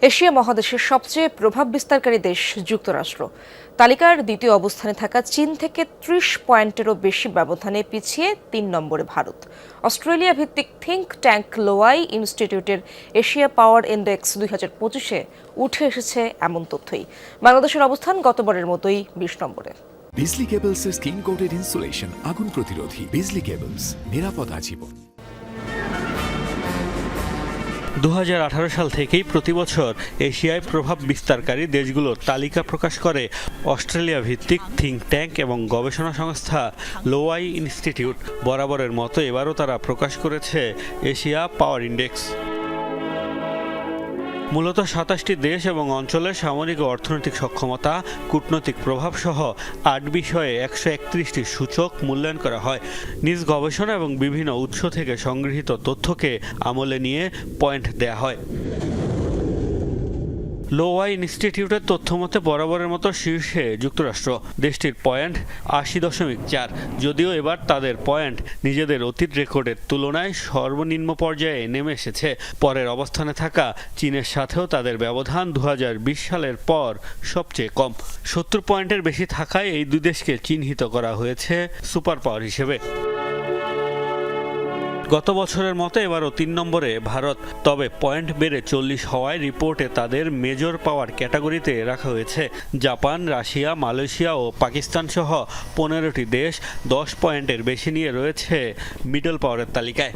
Asia মহাদেশের সবচেয়ে প্রভাব বিস্তারকারী দেশ যুক্তরাষ্ট্র। তালিকার দ্বিতীয় অবস্থানে থাকা চীন থেকে ৩০ পয়েন্টেরও বেশি ব্যবধানে পিছিয়ে ৩ নম্বরে ভারত। অস্ট্রেলিয়া ভিত্তিক থিংক ট্যাঙ্ক লোয়াই ইনস্টিটিউটের এশিয়া পাওয়ার ইন্ডেক্স ২০২৫-এ উঠে এসেছে এমন তথ্যই। বাংলাদেশের অবস্থান গতবারের মতোই ২০ নম্বরে। বিজলি কেবলসের স্কিন কোটেড ইনসুলেশন আগুন প্রতিরোধী। বিজলি কেবলস, নিরাপদ আজীবন। ২০১৮ সাল থেকেই প্রতিবছর এশিয়ায় প্রভাব বিস্তারকারী দেশগুলোর তালিকা প্রকাশ করে অস্ট্রেলিয়া ভিত্তিক থিংক ট্যাঙ্ক এবং গবেষণা সংস্থা লোয়াই ইনস্টিটিউট। বরাবরের মতো এবারও তারা প্রকাশ করেছে এশিয়া পাওয়ার ইন্ডেক্স। মূলত ২৭টি দেশ এবং অঞ্চলের সামরিক ও অর্থনৈতিক সক্ষমতা, কূটনৈতিক প্রভাব সহ ৮ বিষয়ে ১৩১টি সূচক মূল্যায়ন করা হয়। নিজ গবেষণা এবং বিভিন্ন উৎস থেকে সংগৃহীত তথ্যকে আমলে নিয়ে পয়েন্ট দেয়া হয়। লোয়াই ইনস্টিটিউটের তথ্যমতে বরাবরের মতো শীর্ষে যুক্তরাষ্ট্র। দেশটির পয়েন্ট ৮০.৪। যদিও এবার তাদের পয়েন্ট নিজেদের অতীত রেকর্ডের তুলনায় সর্বনিম্ন পর্যায়ে নেমে এসেছে। পরের অবস্থানে থাকা চীনের সাথেও তাদের ব্যবধান ২০২০ সালের পর সবচেয়ে কম। ৭০ পয়েন্টের বেশি থাকায় এই দুই দেশকে চিহ্নিত করা হয়েছে সুপার পাওয়ার হিসেবে। গত বছরের মতো এবারও ৩ নম্বরে ভারত। তবে পয়েন্ট বেড়ে ৪০ হওয়ায় রিপোর্টে তাদের মেজর পাওয়ার ক্যাটাগরিতে রাখা হয়েছে। জাপান, রাশিয়া, মালয়েশিয়া ও পাকিস্তান সহ ১৫টি দেশ ১০ পয়েন্টের বেশি নিয়ে রয়েছে মিডল পাওয়ারের তালিকায়।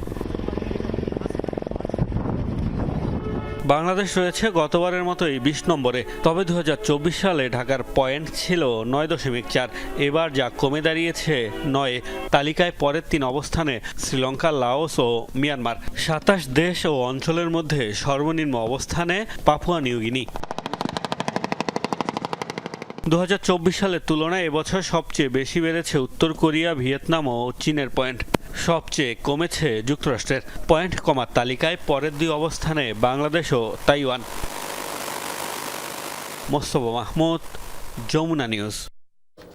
বাংলাদেশ রয়েছে গতবারের মতোই ২০ নম্বরে। তবে ২০২৪ সালে ঢাকার পয়েন্ট ছিল ৯.৪। এবার যা কমে দাঁড়িয়েছে ৯। তালিকায় পরের ৩ অবস্থানে শ্রীলঙ্কা, লাওস ও মিয়ানমার। ২৭ দেশ ও অঞ্চলের মধ্যে সর্বনিম্ন অবস্থানে পাপুয়া নিউগিনি। ২০২৪ সালের তুলনায় এবছর সবচেয়ে বেশি বেড়েছে উত্তর কোরিয়া, ভিয়েতনাম ও চীনের পয়েন্ট। সবচেয়ে কমেছে যুক্তরাষ্ট্রের। পয়েন্ট কমার তালিকায় পরের ২ অবস্থানে বাংলাদেশ ও তাইওয়ান। মোস্তফা মাহমুদ, যমুনা নিউজ।